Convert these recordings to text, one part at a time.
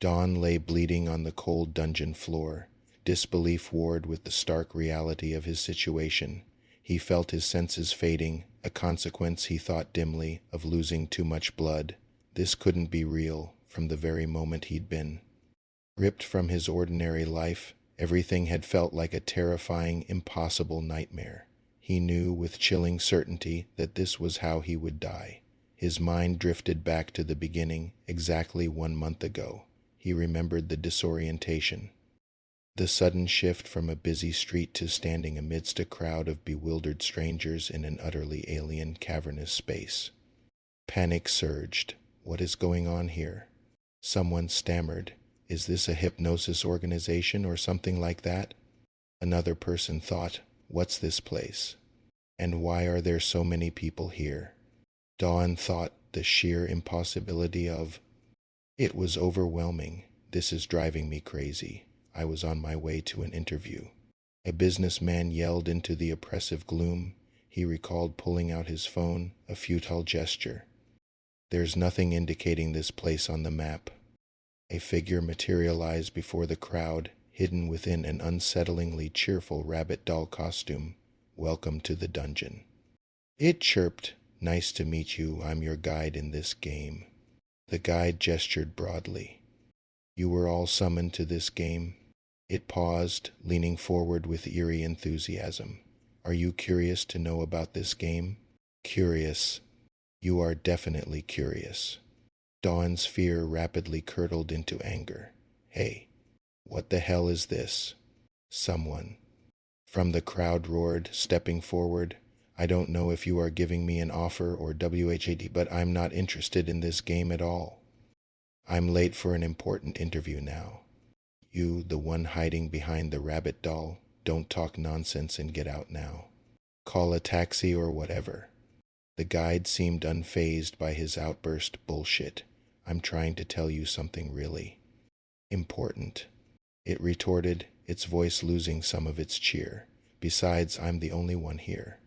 Dawn lay bleeding on the cold dungeon floor. Disbelief warred with the stark reality of his situation. He felt his senses fading, a consequence, he thought dimly, of losing too much blood. This couldn't be real, from the very moment he'd been ripped from his ordinary life. Everything had felt like a terrifying, impossible nightmare. He knew with chilling certainty that this was how he would die. His mind drifted back to the beginning, exactly 1 month ago. He remembered the disorientation, the sudden shift from a busy street to standing amidst a crowd of bewildered strangers in an utterly alien, cavernous space. Panic surged. What is going on here? Someone stammered. Is this a hypnosis organization or something like that? Another person thought, what's this place? And why are there so many people here? Dawn thought the sheer impossibility of it was overwhelming. This is driving me crazy. I was on my way to an interview. A businessman yelled into the oppressive gloom. He recalled pulling out his phone, a futile gesture. There's nothing indicating this place on the map. A figure materialized before the crowd, hidden within an unsettlingly cheerful rabbit doll costume. Welcome to the dungeon, it chirped. Nice to meet you. I'm your guide in this game. The guide gestured broadly. You were all summoned to this game? It paused, leaning forward with eerie enthusiasm. Are you curious to know about this game? Curious. You are definitely curious. Dawn's fear rapidly curdled into anger. Hey, what the hell is this? Someone from the crowd roared, stepping forward. I don't know if you are giving me an offer or WHAD, but I'm not interested in this game at all. I'm late for an important interview now. You, the one hiding behind the rabbit doll, don't talk nonsense and get out now. Call a taxi or whatever. The guide seemed unfazed by his outburst. Bullshit. I'm trying to tell you something really important, it retorted, its voice losing some of its cheer. Besides, I'm the only one here.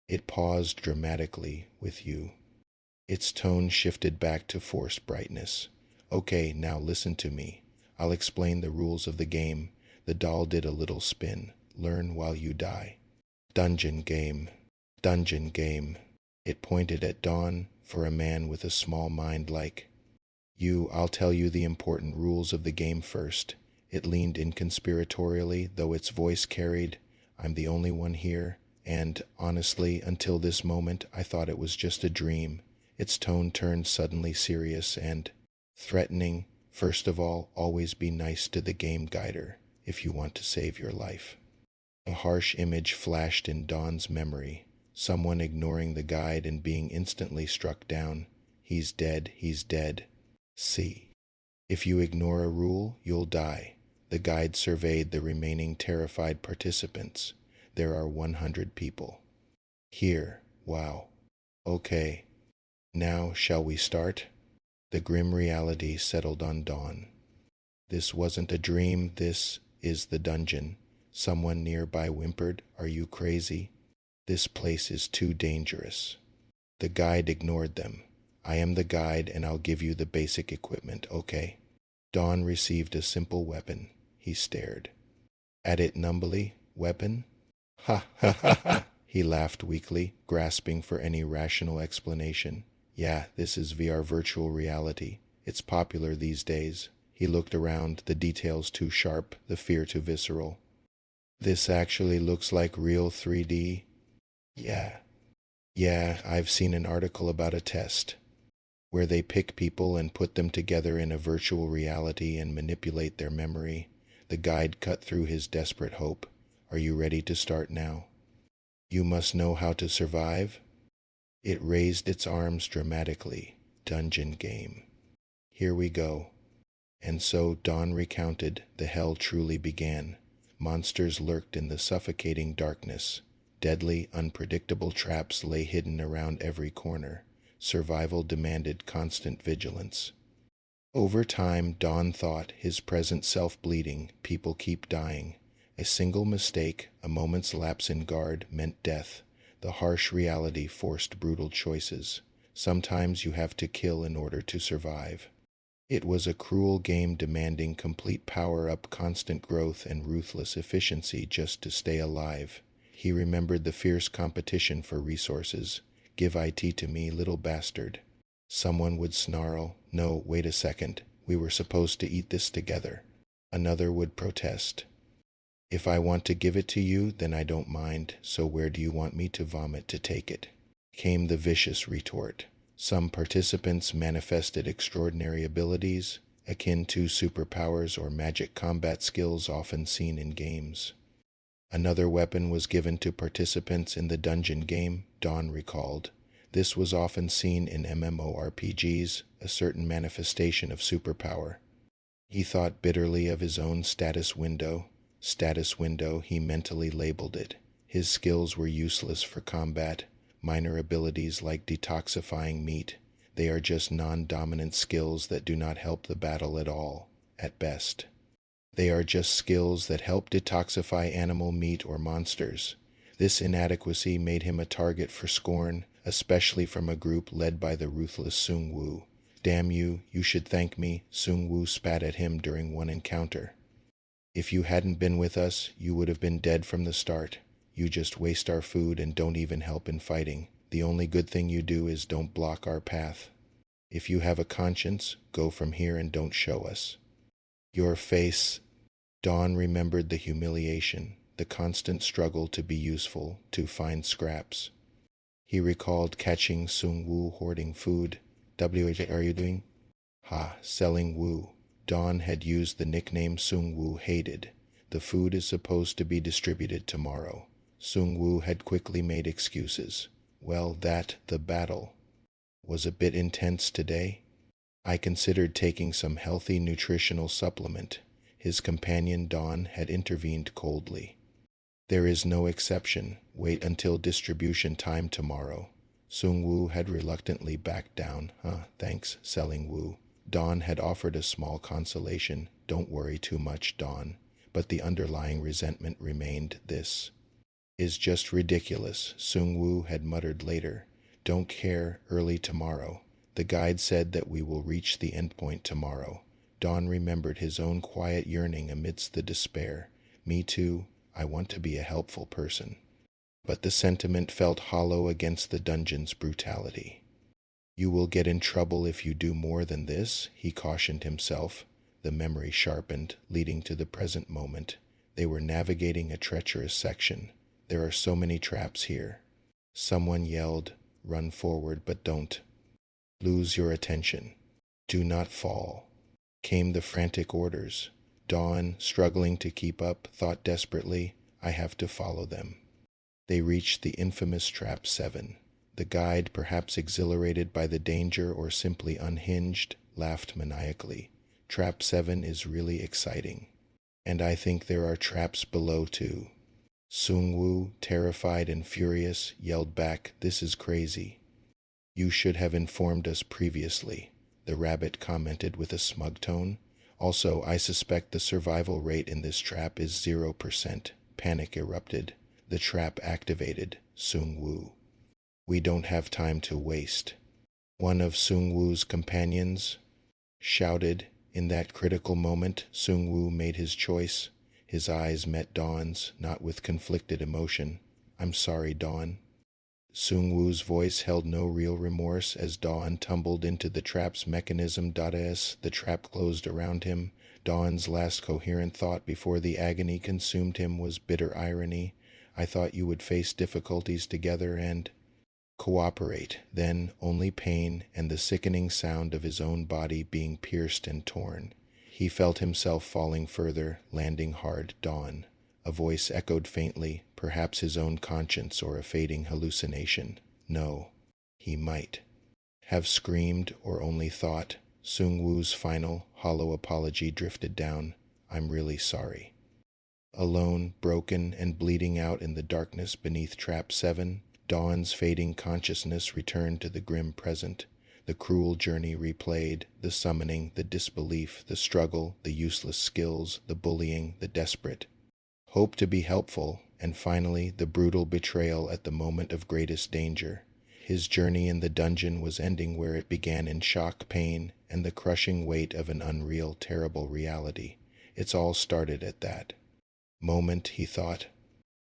It paused dramatically. With you. Its tone shifted back to forced brightness. Okay, now listen to me. I'll explain the rules of the game. The doll did a little spin. Learn while you die. Dungeon game. Dungeon game. It pointed at Dawn. For a man with a small mind like you, I'll tell you the important rules of the game first. It leaned in conspiratorially, though its voice carried, I'm the only one here. And, honestly, until this moment, I thought it was just a dream. Its tone turned suddenly serious and threatening. First of all, always be nice to the game guider if you want to save your life. A harsh image flashed in Dawn's memory. Someone ignoring the guide and being instantly struck down. He's dead, he's dead. See. If you ignore a rule, you'll die. The guide surveyed the remaining terrified participants. There are 100 people here. Wow. Okay. Now, shall we start? The grim reality settled on Dawn. This wasn't a dream, this is the dungeon. Someone nearby whimpered, Are you crazy? This place is too dangerous. The guide ignored them. I am the guide and I'll give you the basic equipment, okay? Dawn received a simple weapon. He stared at it numbly. Weapon? Ha ha ha ha! He laughed weakly, grasping for any rational explanation. Yeah, this is VR virtual reality. It's popular these days. He looked around, the details too sharp, the fear too visceral. This actually looks like real 3D? Yeah, I've seen an article about a test where they pick people and put them together in a virtual reality and manipulate their memory. The guide cut through his desperate hope. Are you ready to start now? You must know how to survive? It raised its arms dramatically. Dungeon game. Here we go. And so Dawn recounted, the hell truly began. Monsters lurked in the suffocating darkness. Deadly, unpredictable traps lay hidden around every corner. Survival demanded constant vigilance. Over time, Dawn thought, his present self bleeding, people keep dying. A single mistake, a moment's lapse in guard, meant death. The harsh reality forced brutal choices. Sometimes you have to kill in order to survive. It was a cruel game demanding complete power-up, constant growth, and ruthless efficiency just to stay alive. He remembered the fierce competition for resources. "Give it to me, little bastard." Someone would snarl, "No, wait a second, we were supposed to eat this together." Another would protest, "If I want to give it to you, then I don't mind, so where do you want me to vomit to take it?" Came the vicious retort. Some participants manifested extraordinary abilities, akin to superpowers or magic combat skills often seen in games. Another weapon was given to participants in the dungeon game, Dawn recalled. This was often seen in MMORPGs, a certain manifestation of superpower. He thought bitterly of his own status window. Status window, he mentally labeled it. His skills were useless for combat. Minor abilities like detoxifying meat. They are just non-dominant skills that do not help the battle at all, at best. They are just skills that help detoxify animal meat or monsters. This inadequacy made him a target for scorn, especially from a group led by the ruthless Sung Woo. "Damn you, you should thank me," Sung Woo spat at him during one encounter. "If you hadn't been with us, you would have been dead from the start. You just waste our food and don't even help in fighting. The only good thing you do is don't block our path. If you have a conscience, go from here and don't show us." Your face. Dawn remembered the humiliation, the constant struggle to be useful, to find scraps. He recalled catching Sung Woo hoarding food. "What are you doing?" "Ha, selling woo." Dawn had used the nickname Sung Woo hated. "The food is supposed to be distributed tomorrow." Sung Woo had quickly made excuses. "Well, the battle was a bit intense today. I considered taking some healthy nutritional supplement." His companion Dawn had intervened coldly. "There is no exception. Wait until distribution time tomorrow." Sung Woo had reluctantly backed down. Thanks, selling woo." Dawn had offered a small consolation. "Don't worry too much, Dawn." But the underlying resentment remained. "This is just ridiculous," Sung Woo had muttered later. "Don't care, early tomorrow. The guide said that we will reach the endpoint tomorrow." Dawn remembered his own quiet yearning amidst the despair. "Me too, I want to be a helpful person." But the sentiment felt hollow against the dungeon's brutality. "You will get in trouble if you do more than this," he cautioned himself. The memory sharpened, leading to the present moment. They were navigating a treacherous section. "There are so many traps here." Someone yelled, "Run forward, but don't lose your attention. Do not fall." Came the frantic orders. Dawn, struggling to keep up, thought desperately, "I have to follow them." They reached the infamous Trap 7. The guide, perhaps exhilarated by the danger or simply unhinged, laughed maniacally. "Trap 7 is really exciting. And I think there are traps below too." Sung Woo, terrified and furious, yelled back, "This is crazy." "You should have informed us previously," the rabbit commented with a smug tone. "Also, I suspect the survival rate in this trap is 0%. Panic erupted. The trap activated. Sung Woo. "We don't have time to waste," one of Sung Woo's companions shouted. In that critical moment, Sung Woo made his choice. His eyes met Dawn's, not with conflicted emotion. "I'm sorry, Dawn." Sung Woo's voice held no real remorse as Dawn tumbled into the trap's mechanism. As the trap closed around him, Dawn's last coherent thought before the agony consumed him was bitter irony. "I thought you would face difficulties together and cooperate." Then only pain and the sickening sound of his own body being pierced and torn. He felt himself falling further, landing hard. "Dawn." A voice echoed faintly, perhaps his own conscience or a fading hallucination. No. He might have screamed or only thought. Sung Woo's final, hollow apology drifted down. "I'm really sorry." Alone, broken, and bleeding out in the darkness beneath Trap 7, Dawn's fading consciousness returned to the grim present. The cruel journey replayed, the summoning, the disbelief, the struggle, the useless skills, the bullying, the desperate hope to be helpful, and finally the brutal betrayal at the moment of greatest danger. His journey in the dungeon was ending where it began, in shock, pain, and the crushing weight of an unreal, terrible reality. It's all started at that moment, he thought,